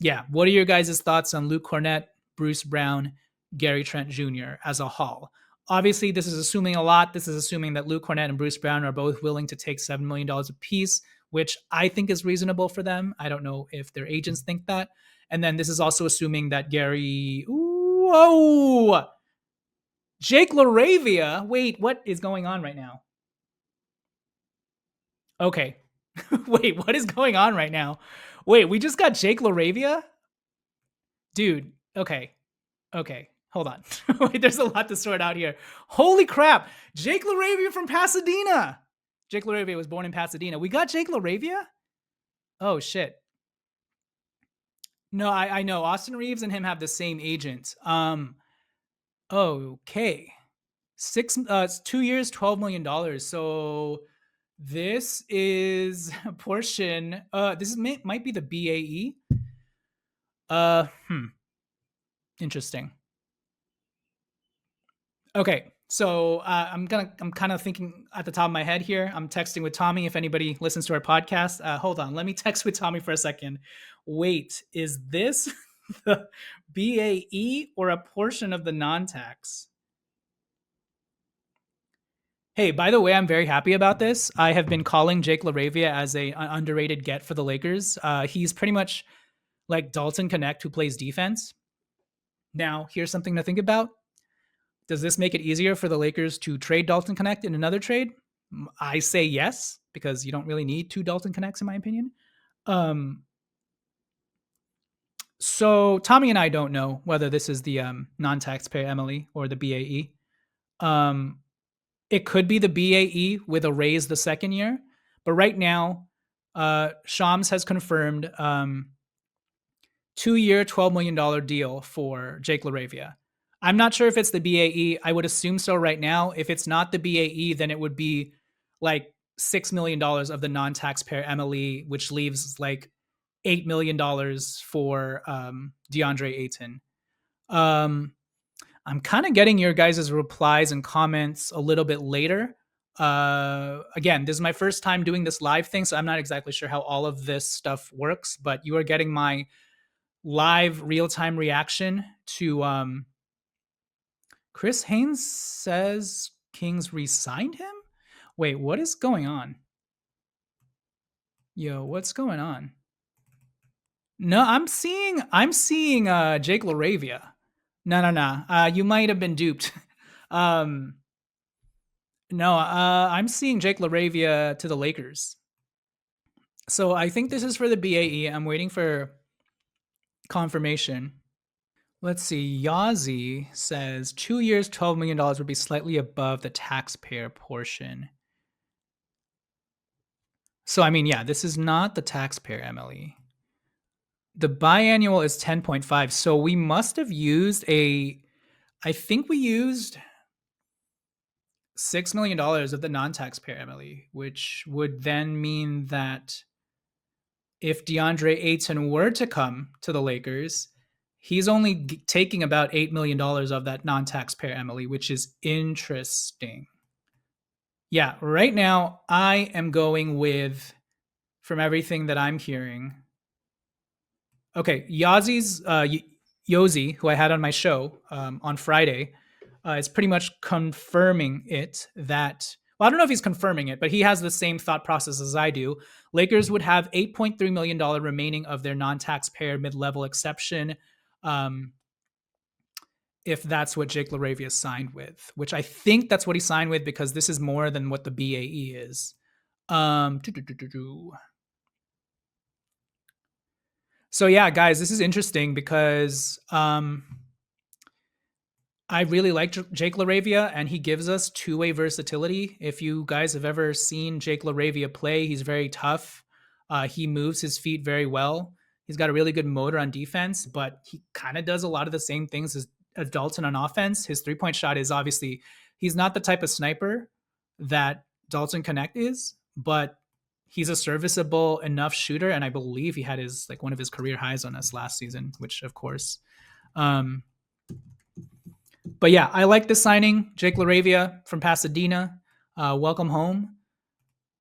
yeah, what are your guys' thoughts on Luke Cornett, Bruce Brown, Gary Trent Jr. as a haul? Obviously, this is assuming a lot. This is assuming that Luke Cornett and Bruce Brown are both willing to take $7 million apiece, which I think is reasonable for them. I don't know if their agents think that. And then this is also assuming that Gary. Whoa! Jake Laravia. Wait, what is going on right now? Okay. Wait, what is going on right now? Wait, we just got Jake Laravia? Dude, okay. Okay, hold on. Wait, there's a lot to sort out here. Holy crap. Jake Laravia from Pasadena. Jake Laravia was born in Pasadena. We got Jake Laravia? Oh, shit. No, I know. Austin Reeves and him have the same agent. Okay. 2 years, $12 million. So this is a portion. Might be the BAE. Interesting. Okay, so I'm kind of thinking at the top of my head here. I'm texting with Tommy. If anybody listens to our podcast, hold on. Let me text with Tommy for a second. Wait, is this the BAE or a portion of the non-tax? Hey, by the way, I'm very happy about this. I have been calling Jake Laravia as an underrated get for the Lakers. He's pretty much like Dalton Knecht, who plays defense. Now, here's something to think about. Does this make it easier for the Lakers to trade Dalton Knecht in another trade? I say yes, because you don't really need two Dalton Knechts, in my opinion. So Tommy and I don't know whether this is the non-taxpayer Emily or the BAE. It could be the BAE with a raise the second year, but right now, Shams has confirmed 2-year, $12 million deal for Jake Laravia. I'm not sure if it's the BAE. I would assume so right now. If it's not the BAE, then it would be like $6 million of the non-taxpayer MLE, which leaves like $8 million for DeAndre Ayton. I'm kind of getting your guys' replies and comments a little bit later. Again, this is my first time doing this live thing, so I'm not exactly sure how all of this stuff works, but you are getting my live real-time reaction to Chris Haynes says Kings re-signed him? Wait, what is going on? Yo, what's going on? No, I'm seeing Jake Laravia. No. You might have been duped. No, I'm seeing Jake Laravia to the Lakers. So I think this is for the BAE. I'm waiting for confirmation. Let's see. Yazi says 2 years, $12 million would be slightly above the taxpayer portion. So, I mean, yeah, this is not the taxpayer MLE. The biannual is 10.5. So we must have used I think we used $6 million of the non-taxpayer MLE, which would then mean that if DeAndre Ayton were to come to the Lakers, he's only taking about $8 million of that non-taxpayer MLE, which is interesting. Yeah, right now I am going with, from everything that I'm hearing. Okay, Yazi's Yozi, who I had on my show on Friday, is pretty much confirming it that, well, I don't know if he's confirming it, but he has the same thought process as I do. Lakers would have $8.3 million remaining of their non-taxpayer mid-level exception if that's what Jake Laravia signed with, which I think that's what he signed with because this is more than what the BAE is. So yeah, guys, this is interesting because I really like Jake Laravia, and he gives us two-way versatility. If you guys have ever seen Jake Laravia play, he's very tough. He moves his feet very well. He's got a really good motor on defense, but he kind of does a lot of the same things as Dalton on offense. His three-point shot is obviously, he's not the type of sniper that Dalton Knecht is, but he's a serviceable enough shooter, and I believe he had his one of his career highs on us last season, which of course. But yeah, I like this signing. Jake Laravia from Pasadena. Welcome home.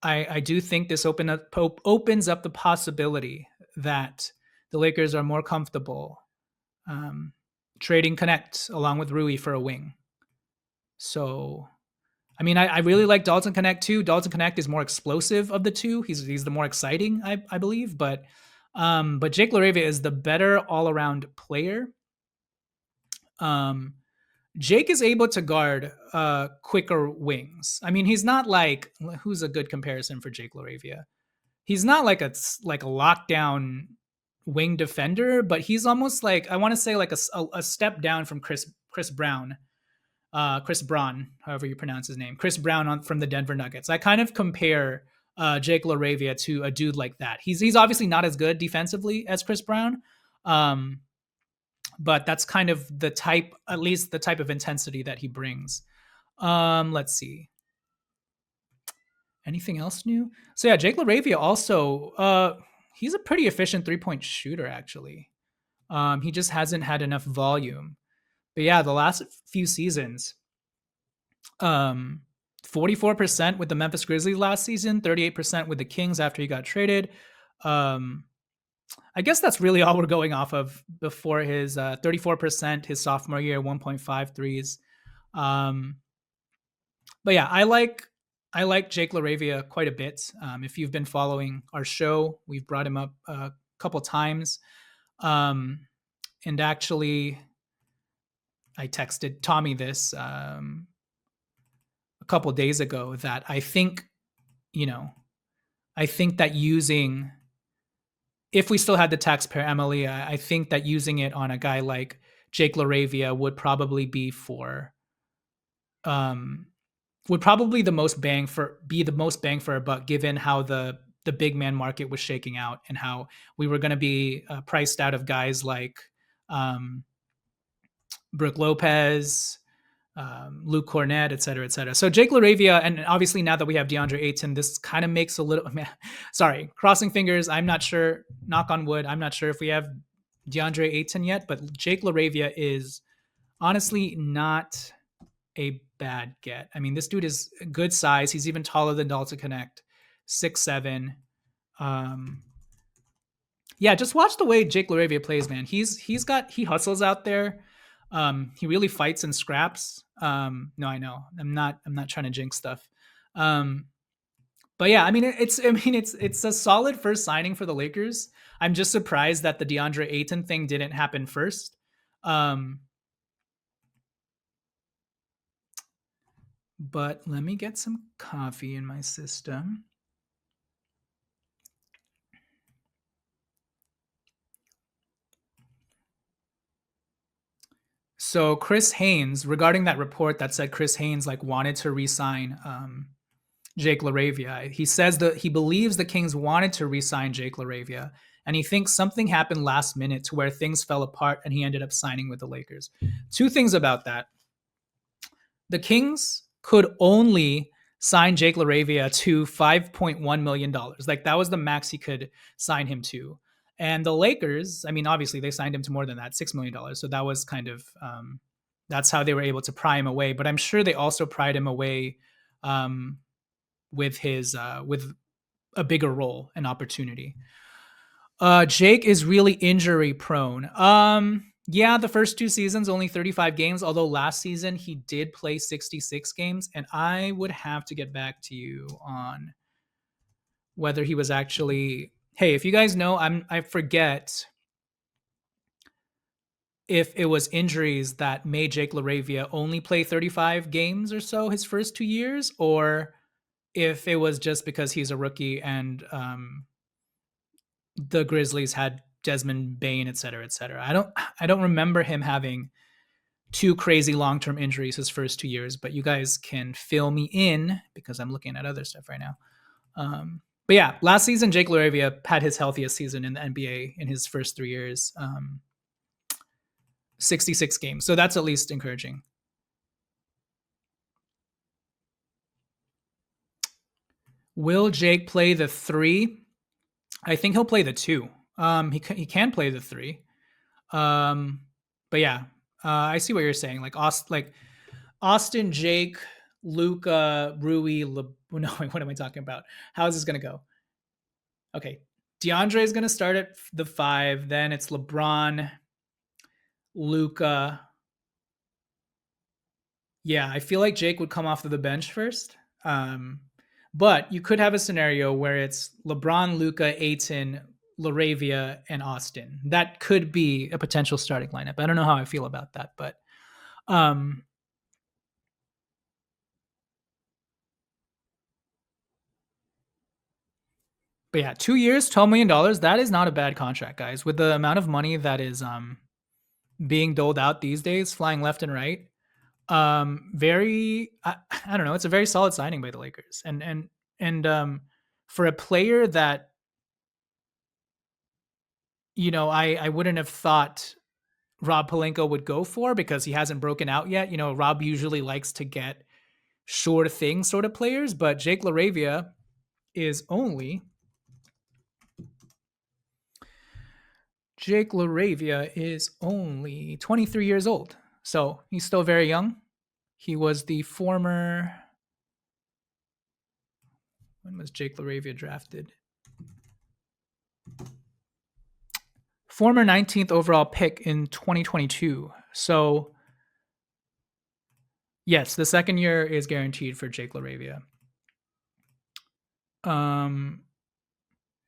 I do think this opens up the possibility that the Lakers are more comfortable um, trading Knecht along with Rui for a wing. So, I mean, I really like Dalton Knecht too. Dalton Knecht is more explosive of the two. He's the more exciting, I believe. But Jake Laravia is the better all around player. Um, Jake is able to guard quicker wings. I mean, he's not like, who's a good comparison for Jake Laravia? He's not like a lockdown wing defender, but he's almost like, I want to say like a step down from Chris Brown, Chris Braun, however you pronounce his name, Chris Brown from the Denver Nuggets. I kind of compare Jake Laravia to a dude like that. He's obviously not as good defensively as Chris Brown, um, but that's kind of the type, at least the type of intensity that he brings. Let's see. Anything else new? So yeah, Jake Laravia also, he's a pretty efficient 3-point shooter actually. He just hasn't had enough volume. But yeah, the last few seasons, 44% with the Memphis Grizzlies last season, 38% with the Kings after he got traded. I guess that's really all we're going off of before his 34% his sophomore year, 1.5 threes. But yeah, I like Jake Laravia quite a bit. If you've been following our show, we've brought him up a couple times. And actually, I texted Tommy this a couple days ago that I think, I think that using, if we still had the taxpayer Emily, I think that using it on a guy like Jake Laravia would probably be would probably be the most bang for a buck, given how the big man market was shaking out and how we were going to be priced out of guys like Brooke Lopez, Luke Cornett, et cetera, et cetera. So Jake Laravia, and obviously now that we have DeAndre Ayton, this kind of makes a little, sorry, crossing fingers. I'm not sure, knock on wood, I'm not sure if we have DeAndre Ayton yet, but Jake Laravia is honestly not a bad get. I mean, this dude is good size. He's even taller than Dalton Knecht, 6'7". Yeah, just watch the way Jake Laravia plays, man. He hustles out there. He really fights and scraps. No, I know. I'm not trying to jinx stuff. But yeah, I mean it's a solid first signing for the Lakers. I'm just surprised that the DeAndre Ayton thing didn't happen first. But let me get some coffee in my system. So Chris Haynes, regarding that report that said Chris Haynes like wanted to re-sign Jake Laravia, he says that he believes the Kings wanted to re-sign Jake Laravia, and he thinks something happened last minute to where things fell apart and he ended up signing with the Lakers. Two things about that. The Kings could only sign Jake Laravia to $5.1 million. Like that was the max he could sign him to. And the Lakers, I mean, obviously they signed him to more than that, $6 million. So that was kind of, that's how they were able to pry him away. But I'm sure they also pried him away with a bigger role and opportunity. Jake is really injury prone. Yeah, the first two seasons, only 35 games, although last season he did play 66 games. And I would have to get back to you on whether he was actually, hey, if you guys know, I forget if it was injuries that made Jake Laravia only play 35 games or so his first 2 years, or if it was just because he's a rookie and the Grizzlies had Desmond Bane, et cetera, et cetera. I don't remember him having two crazy long-term injuries his first 2 years, but you guys can fill me in because I'm looking at other stuff right now. But yeah, last season, Jake Laravia had his healthiest season in the NBA in his first 3 years, 66 games. So that's at least encouraging. Will Jake play the 3? I think he'll play the 2. He can play the 3. But yeah, I see what you're saying. Like Austin, Jake, Luca, Rui. No, what am I talking about? How is this gonna go? Okay, DeAndre is going to start at the 5. Then it's LeBron, Luca. Yeah, I feel like Jake would come off of the bench first. But you could have a scenario where it's LeBron, Luca, Ayton, Laravia, and Austin. That could be a potential starting lineup. I don't know how I feel about that, um, but yeah, 2 years, $12 million. That is not a bad contract, guys. With the amount of money that is being doled out these days, flying left and right. Very, I don't know. It's a very solid signing by the Lakers, and for a player that I wouldn't have thought Rob Pelinka would go for because he hasn't broken out yet. Rob usually likes to get sure thing sort of players, but Jake Laravia is only Jake Laravia is only 23 years old. So he's still very young. He was the former. When was Jake Laravia drafted? Former 19th overall pick in 2022. So, yes, the second year is guaranteed for Jake Laravia.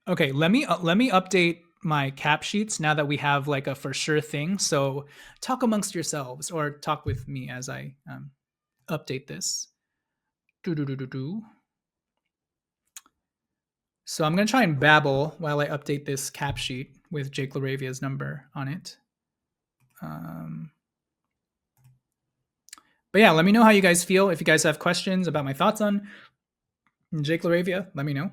Okay, let me update my cap sheets now that we have like a for sure thing. So talk amongst yourselves or talk with me as I update this. So I'm going to try and babble while I update this cap sheet with Jake Laravia's number on it. But yeah, let me know how you guys feel. If you guys have questions about my thoughts on Jake Laravia, let me know.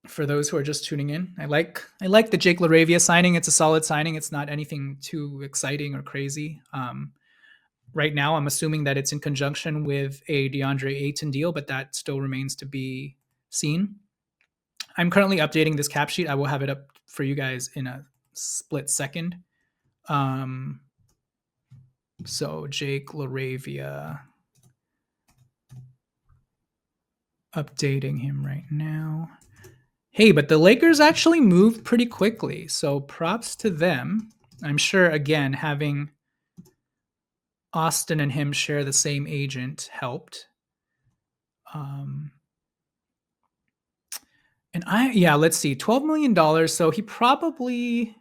For those who are just tuning in, I like the Jake Laravia signing. It's a solid signing. It's not anything too exciting or crazy. Right now, I'm assuming that it's in conjunction with a DeAndre Ayton deal, but that still remains to be seen. I'm currently updating this cap sheet. I will have it up for you guys in a split second. So Jake Laravia, updating him right now. Hey, but the Lakers actually moved pretty quickly, so props to them. I'm sure, again, having Austin and him share the same agent helped. Let's see, $12 million. So he probably,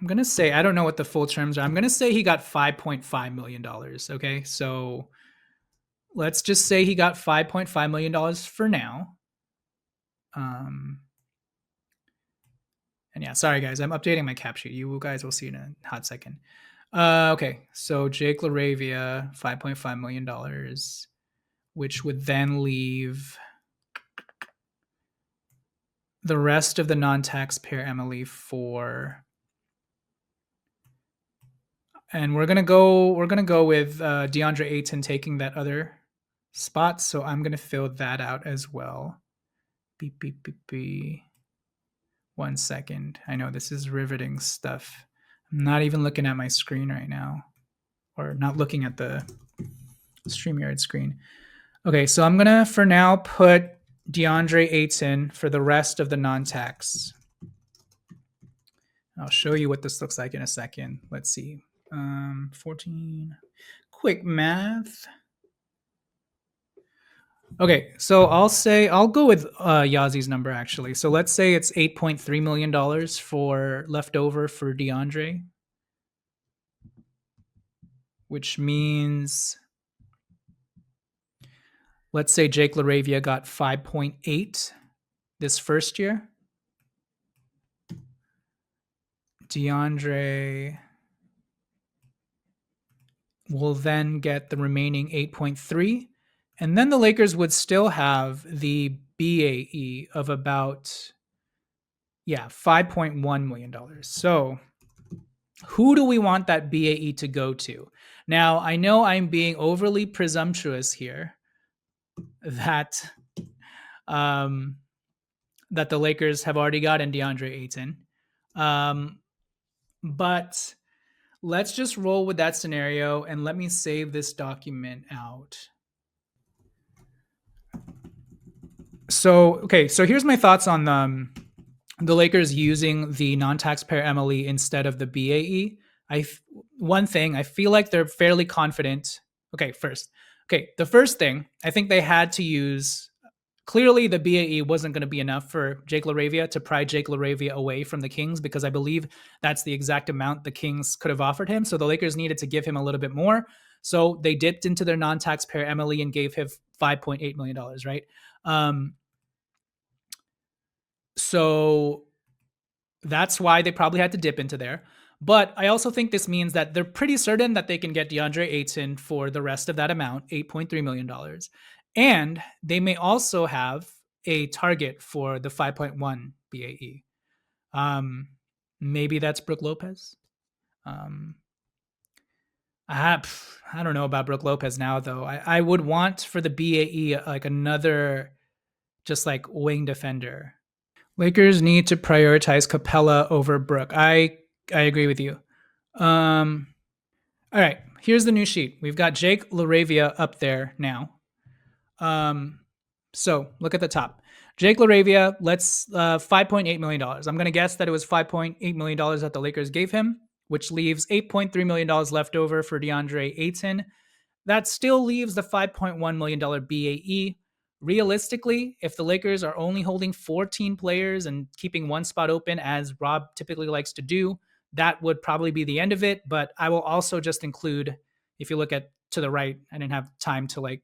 I'm going to say, I don't know what the full terms are. I'm going to say he got $5.5 million. Okay. So let's just say he got $5.5 million for now. And yeah, sorry guys, I'm updating my cap sheet. You guys will see in a hot second. Okay, so Jake Laravia, $5.5 million, which would then leave the rest of the non-taxpayer Emily for, and we're gonna go with DeAndre Ayton taking that other spot. So I'm gonna fill that out as well. Beep beep beep beep. 1 second. I know this is riveting stuff. I'm not even looking at my screen right now, or not looking at the StreamYard screen. Okay, so I'm gonna for now put DeAndre Ayton for the rest of the non-tax. I'll show you what this looks like in a second. Let's see. 14. Quick math. Okay, so I'll go with Yazi's number actually. So let's say it's $8.3 million for leftover for DeAndre, which means, let's say Jake Laravia got 5.8 this first year. DeAndre will then get the remaining 8.3. And then the Lakers would still have the BAE of about, $5.1 million. So who do we want that BAE to go to? Now, I know I'm being overly presumptuous here that that the Lakers have already gotten DeAndre Ayton. But let's just roll with that scenario and let me save this document out. So okay, so here's my thoughts on the Lakers using the non-taxpayer MLE instead of the BAE. One thing I feel like they're fairly confident. Okay, the first thing I think they had to use. Clearly, the BAE wasn't going to be enough for Jake LaRavia to pry Jake LaRavia away from the Kings because I believe that's the exact amount the Kings could have offered him. So the Lakers needed to give him a little bit more. So they dipped into their non-taxpayer MLE and gave him $5.8 million, right? So that's why they probably had to dip into there. But I also think this means that they're pretty certain that they can get DeAndre Ayton for the rest of that amount, $8.3 million. And they may also have a target for the 5.1 BAE. Um, Maybe that's Brooke Lopez. Um, I don't know about Brooke Lopez now, though. I would want for the BAE like another just like wing defender. Lakers need to prioritize Capella over Brook. I agree with you. Um, all right, here's the new sheet. We've got Jake LaRavia up there now. Um, so look at the top. Jake LaRavia, let's $5.8 million. I'm gonna guess that it was $5.8 million that the Lakers gave him, which leaves $8.3 million left over for DeAndre Ayton. That still leaves the $5.1 million BAE. Realistically, if the Lakers are only holding 14 players and keeping one spot open, as Rob typically likes to do, that would probably be the end of it. But I will also just include, if you look at to the right, I didn't have time to like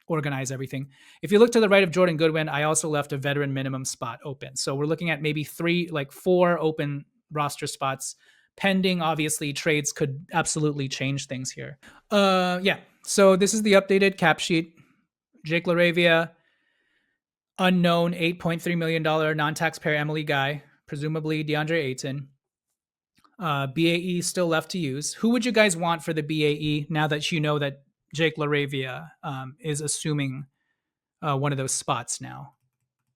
organize everything. If you look to the right of Jordan Goodwin, I also left a veteran minimum spot open. So we're looking at maybe four open roster spots pending. Obviously, trades could absolutely change things here. Yeah. So this is the updated cap sheet. Jake LaRavia, unknown $8.3 million non-taxpayer Emily guy, presumably DeAndre Ayton. BAE still left to use. Who would you guys want for the BAE now that you know that Jake LaRavia is assuming one of those spots now?